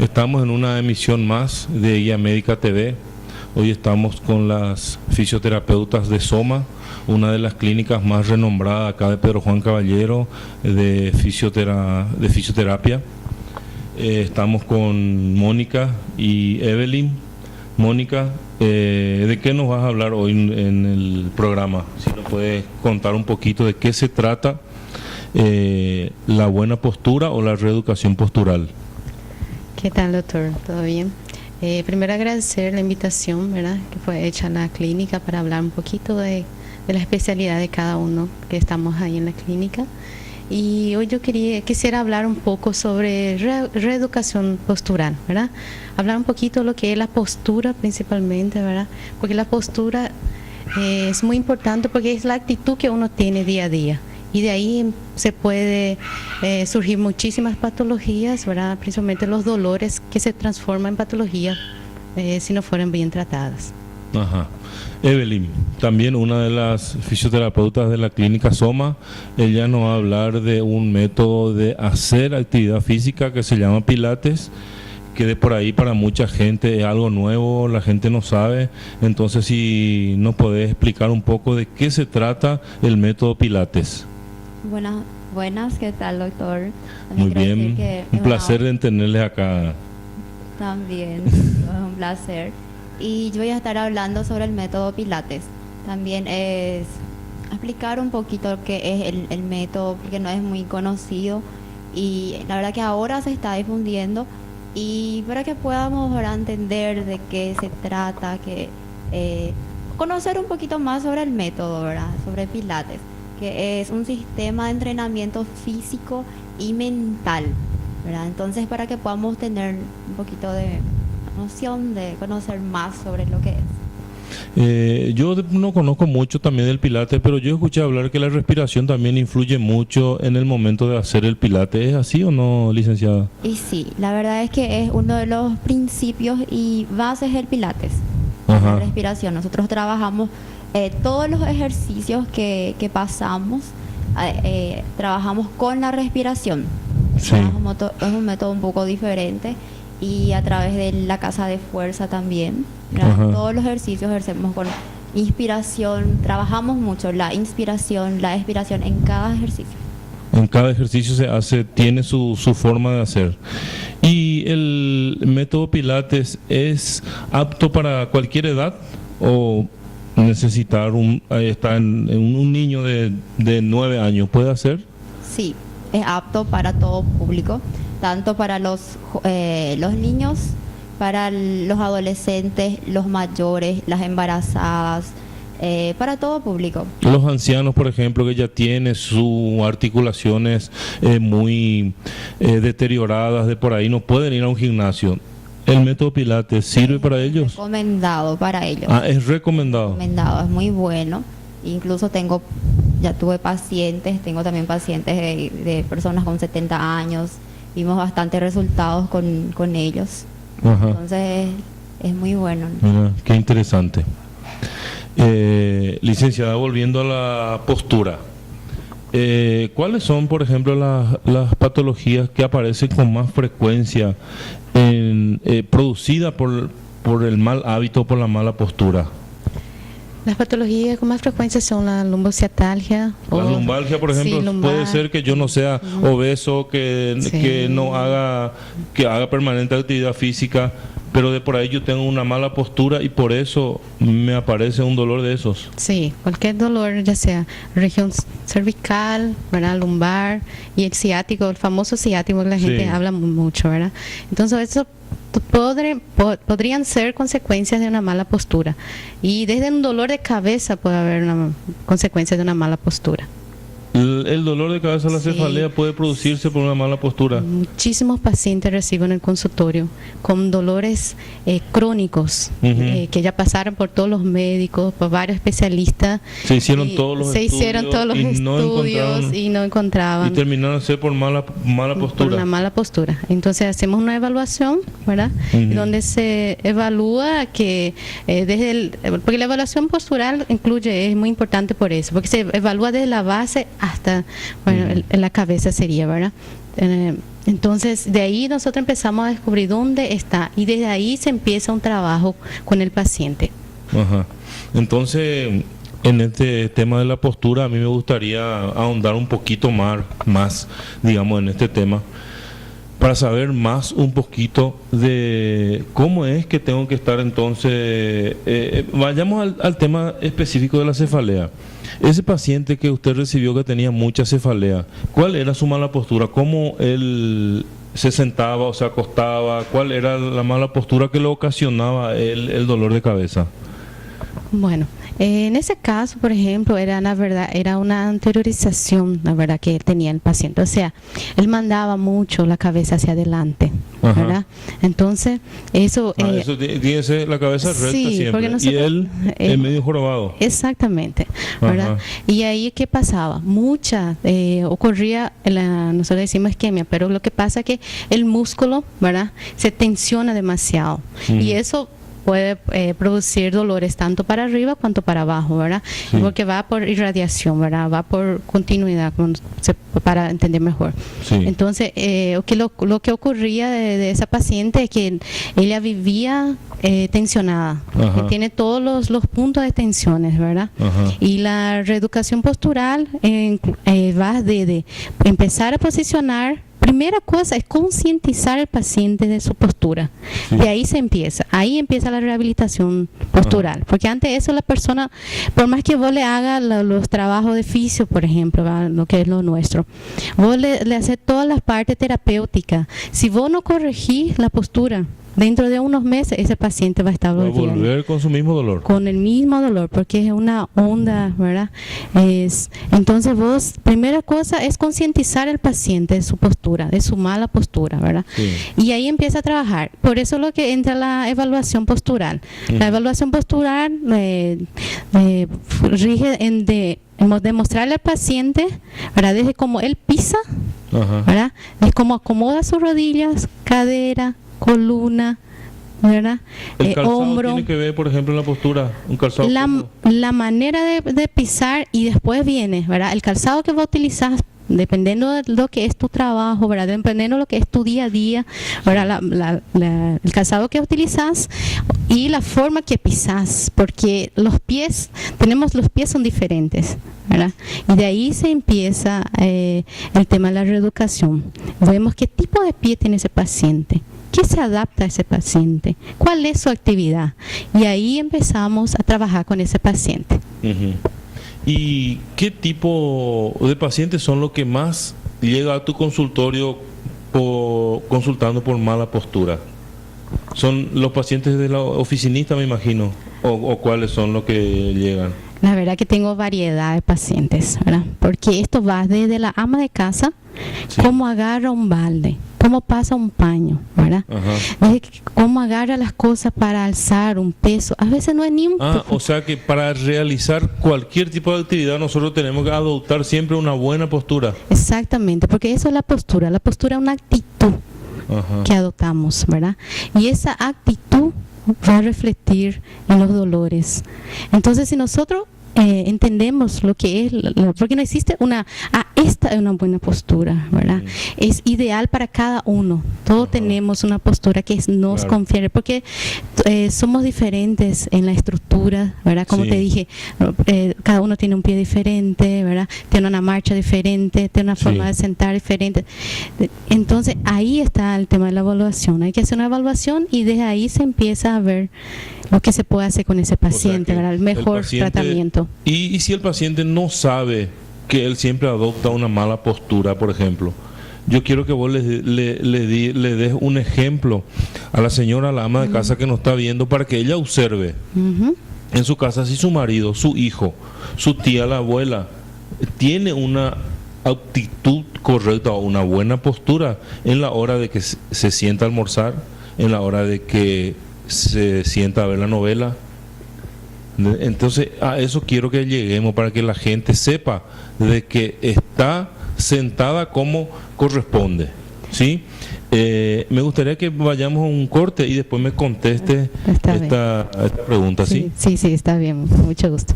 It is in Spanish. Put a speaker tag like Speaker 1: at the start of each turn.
Speaker 1: Estamos en una emisión más de Guía Médica TV. Hoy estamos con las fisioterapeutas de Soma, una de las clínicas más renombradas acá de Pedro Juan Caballero de fisioterapia. Estamos con Mónica y Evelyn. Mónica, ¿de qué nos vas a hablar hoy en el programa? Si nos puedes contar un poquito de qué se trata la buena postura o la reeducación postural.
Speaker 2: ¿Qué tal, doctor? ¿Todo bien? Primero agradecer la invitación, ¿verdad?, que fue hecha a la clínica para hablar un poquito de la especialidad de cada uno que estamos ahí en la clínica. Y hoy yo quisiera hablar un poco sobre reeducación postural, ¿verdad? Hablar un poquito de lo que es la postura principalmente, ¿verdad? Porque la postura es muy importante porque es la actitud que uno tiene día a día. Y de ahí se puede surgir muchísimas patologías, ¿verdad? Principalmente los dolores que se transforman en patologías si no fueran bien tratadas.
Speaker 1: Ajá. Evelyn, también una de las fisioterapeutas de la clínica Soma, ella nos va a hablar de un método de hacer actividad física que se llama Pilates, que de por ahí para mucha gente es algo nuevo, la gente no sabe. Entonces, si nos podés explicar un poco de qué se trata el método Pilates.
Speaker 3: Buenas, ¿qué tal, doctor?
Speaker 1: Muy bien, un placer de tenerles acá.
Speaker 3: También, es un placer. Y yo voy a estar hablando sobre el método Pilates. También es explicar un poquito qué es el método, porque no es muy conocido y la verdad que ahora se está difundiendo, y para que podamos ahora entender de qué se trata, conocer un poquito más sobre el método, ¿verdad?, sobre Pilates, que es un sistema de entrenamiento físico y mental, ¿verdad? Entonces, para que podamos tener un poquito de noción de conocer más sobre lo que es.
Speaker 1: Yo no conozco mucho también del Pilates, pero yo escuché hablar que la respiración también influye mucho en el momento de hacer el Pilates. ¿Es así o no, licenciada?
Speaker 3: Y sí, la verdad es que es uno de los principios y bases del Pilates.
Speaker 1: Ajá.
Speaker 3: La respiración. Nosotros trabajamos todos los ejercicios que pasamos, trabajamos con la respiración.
Speaker 1: Sí.
Speaker 3: Es un método un poco diferente, y a través de la casa de fuerza también, todos los ejercicios ejercemos con inspiración, trabajamos mucho la inspiración, la expiración en cada ejercicio.
Speaker 1: En cada ejercicio tiene su forma de hacer. ¿Y el método Pilates es apto para cualquier edad o está en un niño de 9 años? ¿Puede hacer?
Speaker 3: Sí, es apto para todo público, tanto para los niños, para los adolescentes, los mayores, las embarazadas, para todo público.
Speaker 1: Los ancianos, por ejemplo, que ya tienen sus articulaciones muy deterioradas de por ahí, no pueden ir a un gimnasio. ¿El método Pilates sirve para ellos?
Speaker 3: Recomendado para ellos.
Speaker 1: Ah, es recomendado.
Speaker 3: Recomendado, es muy bueno. Incluso tengo también pacientes de personas con 70 años. Vimos bastantes resultados con ellos.
Speaker 1: Ajá.
Speaker 3: Entonces es muy bueno.
Speaker 1: Mira, qué interesante. Licenciada, volviendo a la postura, ¿cuáles son, por ejemplo, las patologías que aparecen con más frecuencia producidas por el mal hábito, por la mala postura?
Speaker 2: Las patologías con más frecuencia son la lumbociatalgia.
Speaker 1: La lumbalgia, por ejemplo,
Speaker 2: sí, lumbar.
Speaker 1: puede ser que yo no sea obeso, que no haga permanente actividad física, pero de por ahí yo tengo una mala postura y por eso me aparece un dolor de esos.
Speaker 2: Sí, cualquier dolor, ya sea región cervical, ¿verdad?, lumbar, y el ciático, el famoso ciático que la gente habla mucho, ¿verdad? Entonces eso podrían ser consecuencias de una mala postura, y desde un dolor de cabeza puede haber una consecuencia de una mala postura.
Speaker 1: El dolor de cabeza, la cefalea, puede producirse por una mala postura.
Speaker 2: Muchísimos pacientes reciben en el consultorio con dolores crónicos, que ya pasaron por todos los médicos, por varios especialistas.
Speaker 1: Se hicieron todos los
Speaker 2: estudios y no encontraban.
Speaker 1: Y terminaron de ser por mala postura.
Speaker 2: Por una mala postura. Entonces hacemos una evaluación, ¿verdad?, donde se evalúa que porque la evaluación postural es muy importante por eso, porque se evalúa desde la base hasta, en la cabeza sería, ¿verdad? Entonces, de ahí nosotros empezamos a descubrir dónde está y desde ahí se empieza un trabajo con el paciente.
Speaker 1: Ajá. Entonces, en este tema de la postura, a mí me gustaría ahondar un poquito más, digamos, en este tema, para saber más un poquito de cómo es que tengo que estar entonces. Vayamos al tema específico de la cefalea. Ese paciente que usted recibió que tenía mucha cefalea, ¿cuál era su mala postura? ¿Cómo él se sentaba o se acostaba? ¿Cuál era la mala postura que le ocasionaba el dolor de cabeza?
Speaker 2: Bueno, en ese caso, por ejemplo, era una anteriorización, la verdad, que tenía el paciente. O sea, él mandaba mucho la cabeza hacia adelante, ¿verdad? Entonces, eso...
Speaker 1: eso tiene que ser la cabeza recta, sí, siempre. Nosotros, y él es medio jorobado.
Speaker 2: Exactamente, ¿verdad? Y ahí, ¿qué pasaba? Ocurría, nosotros decimos isquemia, pero lo que pasa es que el músculo, ¿verdad?, se tensiona demasiado. Y eso puede producir dolores tanto para arriba cuanto para abajo, ¿verdad? Sí. Porque va por irradiación, ¿verdad? Va por continuidad, para entender mejor. Sí. Entonces, lo que ocurría de esa paciente es que ella vivía tensionada, tiene todos los puntos de tensiones, ¿verdad? Y la reeducación postural va de empezar a posicionar. Primera cosa es concientizar al paciente de su postura. Sí. De ahí ahí empieza la rehabilitación postural. Porque antes de eso la persona, por más que vos le hagas los trabajos de fisio, por ejemplo, ¿verdad?, lo que es lo nuestro, vos le haces todas las partes terapéuticas. Si vos no corregís la postura, dentro de unos meses ese paciente va a estar volviendo.
Speaker 1: Va a volver con su mismo dolor.
Speaker 2: Con el mismo dolor, porque es una onda, ¿verdad? Entonces vos, primera cosa es concientizar al paciente de su postura, de su mala postura, ¿verdad? Sí. Y ahí empieza a trabajar. Por eso lo que entra la evaluación postural. La evaluación postural rige en demostrarle al paciente, ¿verdad?, desde cómo él pisa, ¿verdad?, de cómo acomoda sus rodillas, cadera, columna, ¿verdad?
Speaker 1: El calzado
Speaker 2: hombro.
Speaker 1: Tiene que ver, por ejemplo, en la postura. Un calzado
Speaker 2: la manera de pisar, y después viene, ¿verdad?, el calzado que vos utilizás, dependiendo de lo que es tu trabajo, ¿verdad?, dependiendo de lo que es tu día a día, ¿verdad?, el calzado que utilizas y la forma que pisas, porque los pies son diferentes, ¿verdad? Y de ahí se empieza el tema de la reeducación. Vemos qué tipo de pie tiene ese paciente, qué se adapta a ese paciente, cuál es su actividad, y ahí empezamos a trabajar con ese paciente.
Speaker 1: ¿Y qué tipo de pacientes son los que más llega a tu consultorio consultando por mala postura? ¿Son los pacientes de la oficinista, me imagino? ¿O cuáles son los que llegan?
Speaker 2: La verdad que tengo variedad de pacientes, ¿verdad? Porque esto va desde la ama de casa, cómo agarra un balde, cómo pasa un paño, ¿verdad? Cómo agarra las cosas para alzar un peso. A veces no es ni un...
Speaker 1: o sea que para realizar cualquier tipo de actividad nosotros tenemos que adoptar siempre una buena postura.
Speaker 2: Exactamente, porque eso es la postura. La postura es una actitud que adoptamos, ¿verdad? Y esa actitud va a refletir en los dolores. Entonces, si nosotros entendemos lo que es, porque no existe esta es una buena postura, ¿verdad? Es ideal para cada uno. Todos tenemos una postura que nos confiere, porque somos diferentes en la estructura, ¿verdad? Como te dije, cada uno tiene un pie diferente, ¿verdad? Tiene una marcha diferente, tiene una forma de sentar diferente. Entonces, ahí está el tema de la evaluación. Hay que hacer una evaluación y desde ahí se empieza a ver lo que se puede hacer con ese paciente, ¿verdad? El mejor tratamiento.
Speaker 1: Y si el paciente no sabe que él siempre adopta una mala postura, por ejemplo, yo quiero que vos le des un ejemplo a la señora, a la ama de casa que nos está viendo, para que ella observe en su casa si su marido, su hijo, su tía, la abuela, tiene una actitud correcta o una buena postura en la hora de que se sienta a almorzar, en la hora de que se sienta a ver la novela. Entonces a eso quiero que lleguemos, para que la gente sepa de que está sentada como corresponde, ¿sí? Me gustaría que vayamos a un corte y después me conteste esta pregunta, ¿sí?
Speaker 2: Sí, está bien, mucho gusto.